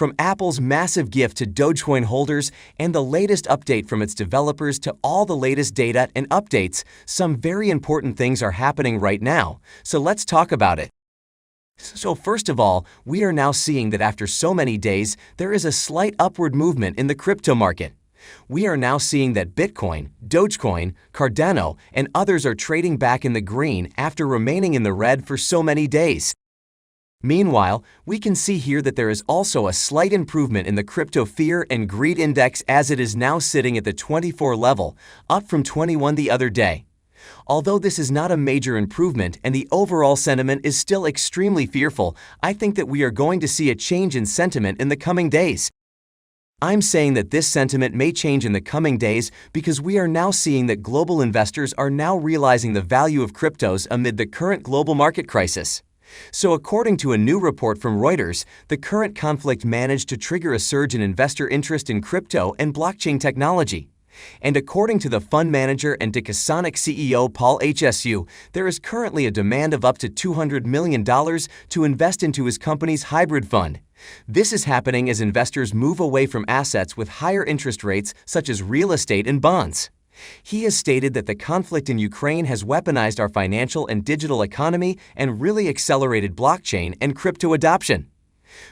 From Apple's massive gift to Dogecoin holders and the latest update from its developers to all the latest data and updates, some very important things are happening right now, so let's talk about it. So first of all, we are now seeing that after so many days, there is a slight upward movement in the crypto market. We are now seeing that Bitcoin, Dogecoin, Cardano, and others are trading back in the green after remaining in the red for so many days. Meanwhile, we can see here that there is also a slight improvement in the crypto fear and greed index as it is now sitting at the 24 level, up from 21 the other day. Although this is not a major improvement and the overall sentiment is still extremely fearful, I think that we are going to see a change in sentiment in the coming days. I'm saying that this sentiment may change in the coming days because we are now seeing that global investors are now realizing the value of cryptos amid the current global market crisis. So according to a new report from Reuters, the current conflict managed to trigger a surge in investor interest in crypto and blockchain technology. And according to the fund manager and Decasonic CEO Paul HSU, there is currently a demand of up to $200 million to invest into his company's hybrid fund. This is happening as investors move away from assets with higher interest rates such as real estate and bonds. He has stated that the conflict in Ukraine has weaponized our financial and digital economy and really accelerated blockchain and crypto adoption.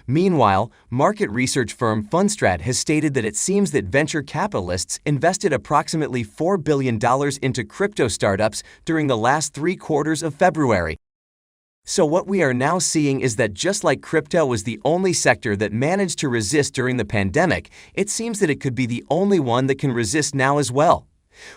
Meanwhile, market research firm Fundstrat has stated that it seems that venture capitalists invested approximately $4 billion into crypto startups during the last 3 quarters of February. So what we are now seeing is that just like crypto was the only sector that managed to resist during the pandemic, it seems that it could be the only one that can resist now as well.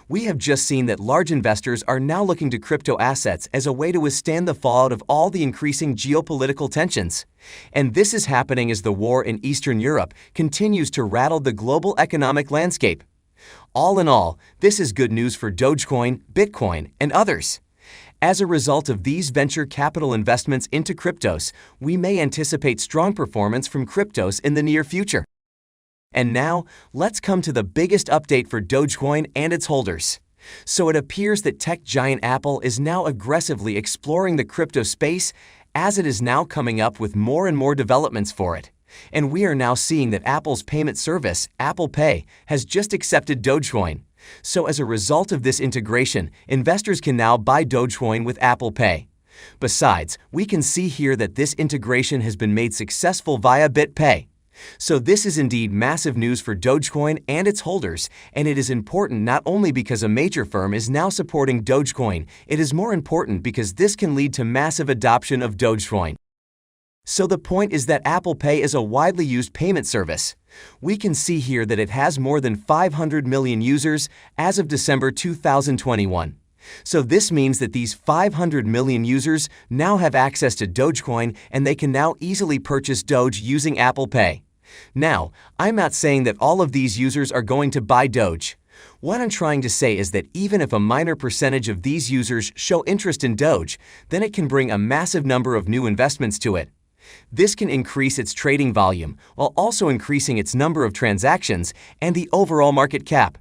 We have just seen that large investors are now looking to crypto assets as a way to withstand the fallout of all the increasing geopolitical tensions. And this is happening as the war in Eastern Europe continues to rattle the global economic landscape. All in all, this is good news for Dogecoin, Bitcoin, and others. As a result of these venture capital investments into cryptos, we may anticipate strong performance from cryptos in the near future. And now, let's come to the biggest update for Dogecoin and its holders. So it appears that tech giant Apple is now aggressively exploring the crypto space as it is now coming up with more and more developments for it. And we are now seeing that Apple's payment service, Apple Pay, has just accepted Dogecoin. So as a result of this integration, investors can now buy Dogecoin with Apple Pay. Besides, we can see here that this integration has been made successful via BitPay. So this is indeed massive news for Dogecoin and its holders, and it is important not only because a major firm is now supporting Dogecoin, it is more important because this can lead to massive adoption of Dogecoin. So the point is that Apple Pay is a widely used payment service. We can see here that it has more than 500 million users as of December 2021. So this means that these 500 million users now have access to Dogecoin and they can now easily purchase Doge using Apple Pay. Now, I'm not saying that all of these users are going to buy Doge. What I'm trying to say is that even if a minor percentage of these users show interest in Doge, then it can bring a massive number of new investments to it. This can increase its trading volume while also increasing its number of transactions and the overall market cap.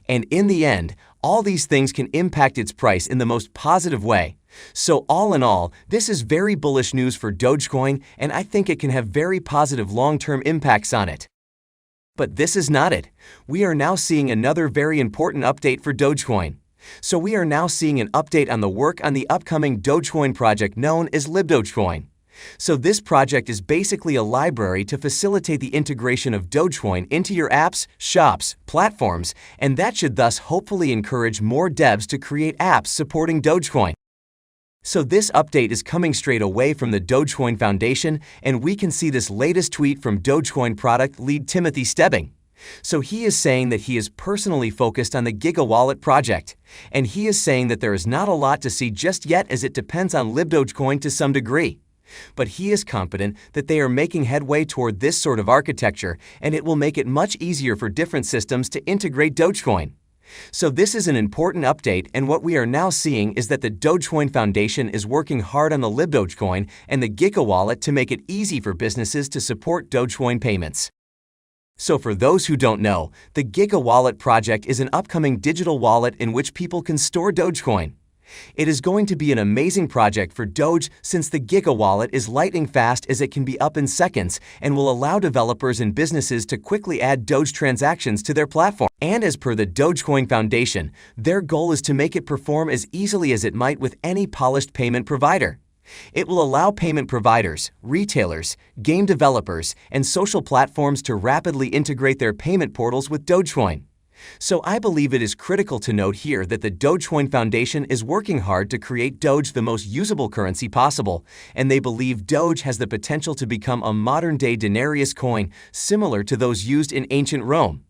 And in the end, all these things can impact its price in the most positive way. So all in all, this is very bullish news for Dogecoin, and I think it can have very positive long-term impacts on it. But this is not it. We are now seeing another very important update for Dogecoin. So we are now seeing an update on the work on the upcoming Dogecoin project known as LibDogecoin. So this project is basically a library to facilitate the integration of Dogecoin into your apps, shops, platforms, and that should thus hopefully encourage more devs to create apps supporting Dogecoin. So this update is coming straight away from the Dogecoin Foundation, and we can see this latest tweet from Dogecoin product lead Timothy Stebbing. So he is saying that he is personally focused on the Giga Wallet project, and he is saying that there is not a lot to see just yet as it depends on LibDogecoin to some degree. But he is confident that they are making headway toward this sort of architecture, and it will make it much easier for different systems to integrate Dogecoin. So this is an important update, and what we are now seeing is that the Dogecoin Foundation is working hard on the LibDogecoin and the Giga Wallet to make it easy for businesses to support Dogecoin payments. So for those who don't know, the Giga Wallet project is an upcoming digital wallet in which people can store Dogecoin. It is going to be an amazing project for Doge since the Giga wallet is lightning fast as it can be up in seconds and will allow developers and businesses to quickly add Doge transactions to their platform. And as per the Dogecoin Foundation, their goal is to make it perform as easily as it might with any polished payment provider. It will allow payment providers, retailers, game developers, and social platforms to rapidly integrate their payment portals with Dogecoin. So I believe it is critical to note here that the Dogecoin Foundation is working hard to create Doge the most usable currency possible, and they believe Doge has the potential to become a modern-day denarius coin similar to those used in ancient Rome.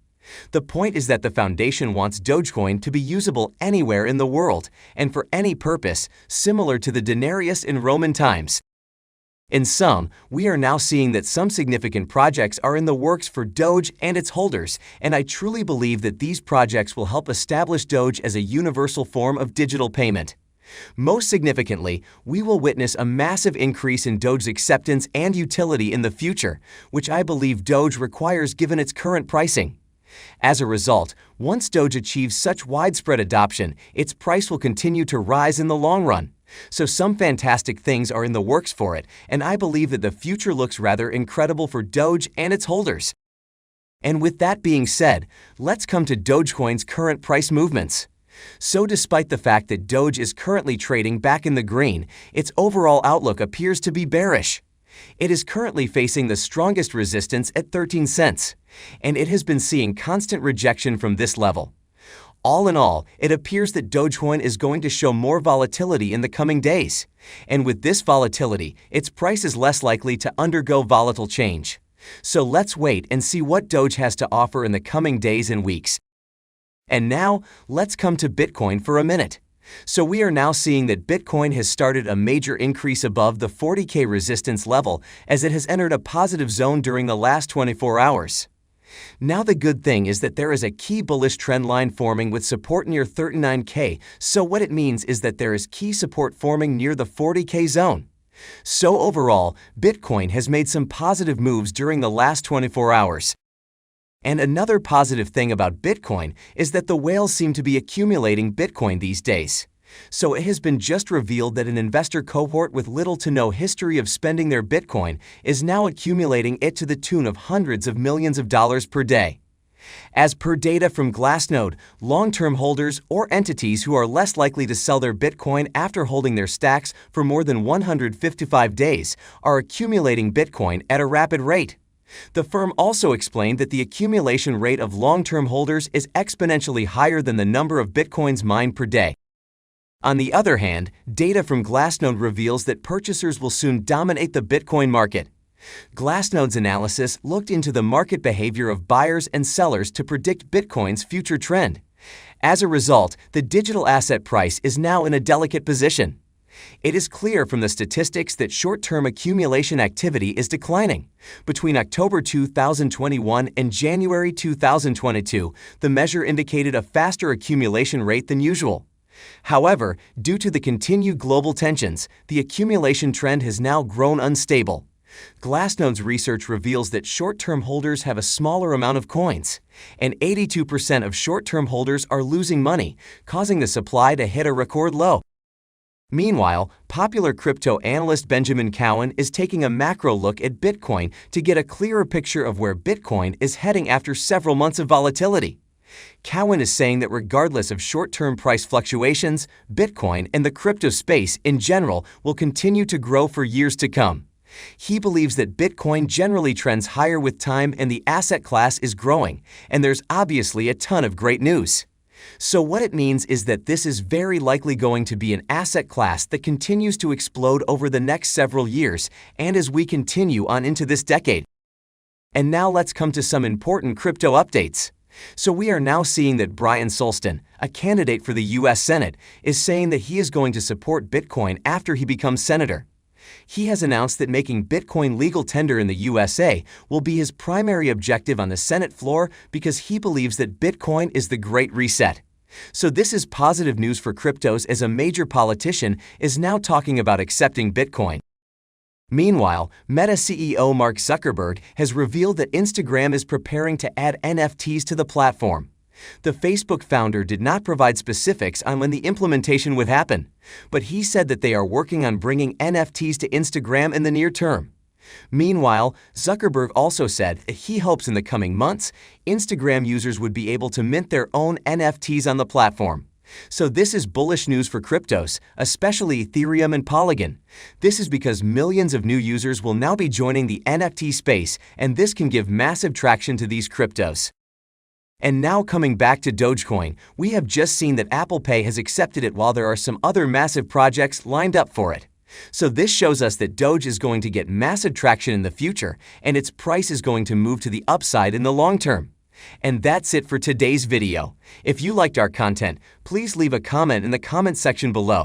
The point is that the foundation wants Dogecoin to be usable anywhere in the world and for any purpose, similar to the denarius in Roman times. In sum, we are now seeing that some significant projects are in the works for Doge and its holders, and I truly believe that these projects will help establish Doge as a universal form of digital payment. Most significantly, we will witness a massive increase in Doge's acceptance and utility in the future, which I believe Doge requires given its current pricing. As a result, once Doge achieves such widespread adoption, its price will continue to rise in the long run. So some fantastic things are in the works for it, and I believe that the future looks rather incredible for Doge and its holders. And with that being said, let's come to Dogecoin's current price movements. So despite the fact that Doge is currently trading back in the green, its overall outlook appears to be bearish. It is currently facing the strongest resistance at 13 cents, and it has been seeing constant rejection from this level. All in all, it appears that Dogecoin is going to show more volatility in the coming days. And with this volatility, its price is less likely to undergo volatile change. So let's wait and see what Doge has to offer in the coming days and weeks. And now, let's come to Bitcoin for a minute. So we are now seeing that Bitcoin has started a major increase above the 40K resistance level as it has entered a positive zone during the last 24 hours. Now the good thing is that there is a key bullish trend line forming with support near 39K, so what it means is that there is key support forming near the 40K zone. So overall, Bitcoin has made some positive moves during the last 24 hours. And another positive thing about Bitcoin is that the whales seem to be accumulating Bitcoin these days. So it has been just revealed that an investor cohort with little to no history of spending their Bitcoin is now accumulating it to the tune of hundreds of millions of dollars per day. As per data from Glassnode, long-term holders or entities who are less likely to sell their Bitcoin after holding their stacks for more than 155 days are accumulating Bitcoin at a rapid rate. The firm also explained that the accumulation rate of long-term holders is exponentially higher than the number of Bitcoins mined per day. On the other hand, data from Glassnode reveals that purchasers will soon dominate the Bitcoin market. Glassnode's analysis looked into the market behavior of buyers and sellers to predict Bitcoin's future trend. As a result, the digital asset price is now in a delicate position. It is clear from the statistics that short-term accumulation activity is declining. Between October 2021 and January 2022, the measure indicated a faster accumulation rate than usual. However, due to the continued global tensions, the accumulation trend has now grown unstable. Glassnode's research reveals that short-term holders have a smaller amount of coins, and 82% of short-term holders are losing money, causing the supply to hit a record low. Meanwhile, popular crypto analyst Benjamin Cowan is taking a macro look at Bitcoin to get a clearer picture of where Bitcoin is heading after several months of volatility. Cowan is saying that regardless of short-term price fluctuations, Bitcoin and the crypto space in general will continue to grow for years to come. He believes that Bitcoin generally trends higher with time and the asset class is growing, and there's obviously a ton of great news. So what it means is that this is very likely going to be an asset class that continues to explode over the next several years and as we continue on into this decade. And now let's come to some important crypto updates. So we are now seeing that Brian Solston, a candidate for the U.S. Senate, is saying that he is going to support Bitcoin after he becomes senator. He has announced that making Bitcoin legal tender in the USA will be his primary objective on the Senate floor because he believes that Bitcoin is the Great Reset. So this is positive news for cryptos as a major politician is now talking about accepting Bitcoin. Meanwhile, Meta CEO Mark Zuckerberg has revealed that Instagram is preparing to add NFTs to the platform. The Facebook founder did not provide specifics on when the implementation would happen, but he said that they are working on bringing NFTs to Instagram in the near term. Meanwhile, Zuckerberg also said that he hopes in the coming months, Instagram users would be able to mint their own NFTs on the platform. So this is bullish news for cryptos, especially Ethereum and Polygon. This is because millions of new users will now be joining the NFT space, and this can give massive traction to these cryptos. And now coming back to Dogecoin, we have just seen that Apple Pay has accepted it while there are some other massive projects lined up for it. So this shows us that Doge is going to get massive traction in the future, and its price is going to move to the upside in the long term. And that's it for today's video. If you liked our content, please leave a comment in the comment section below.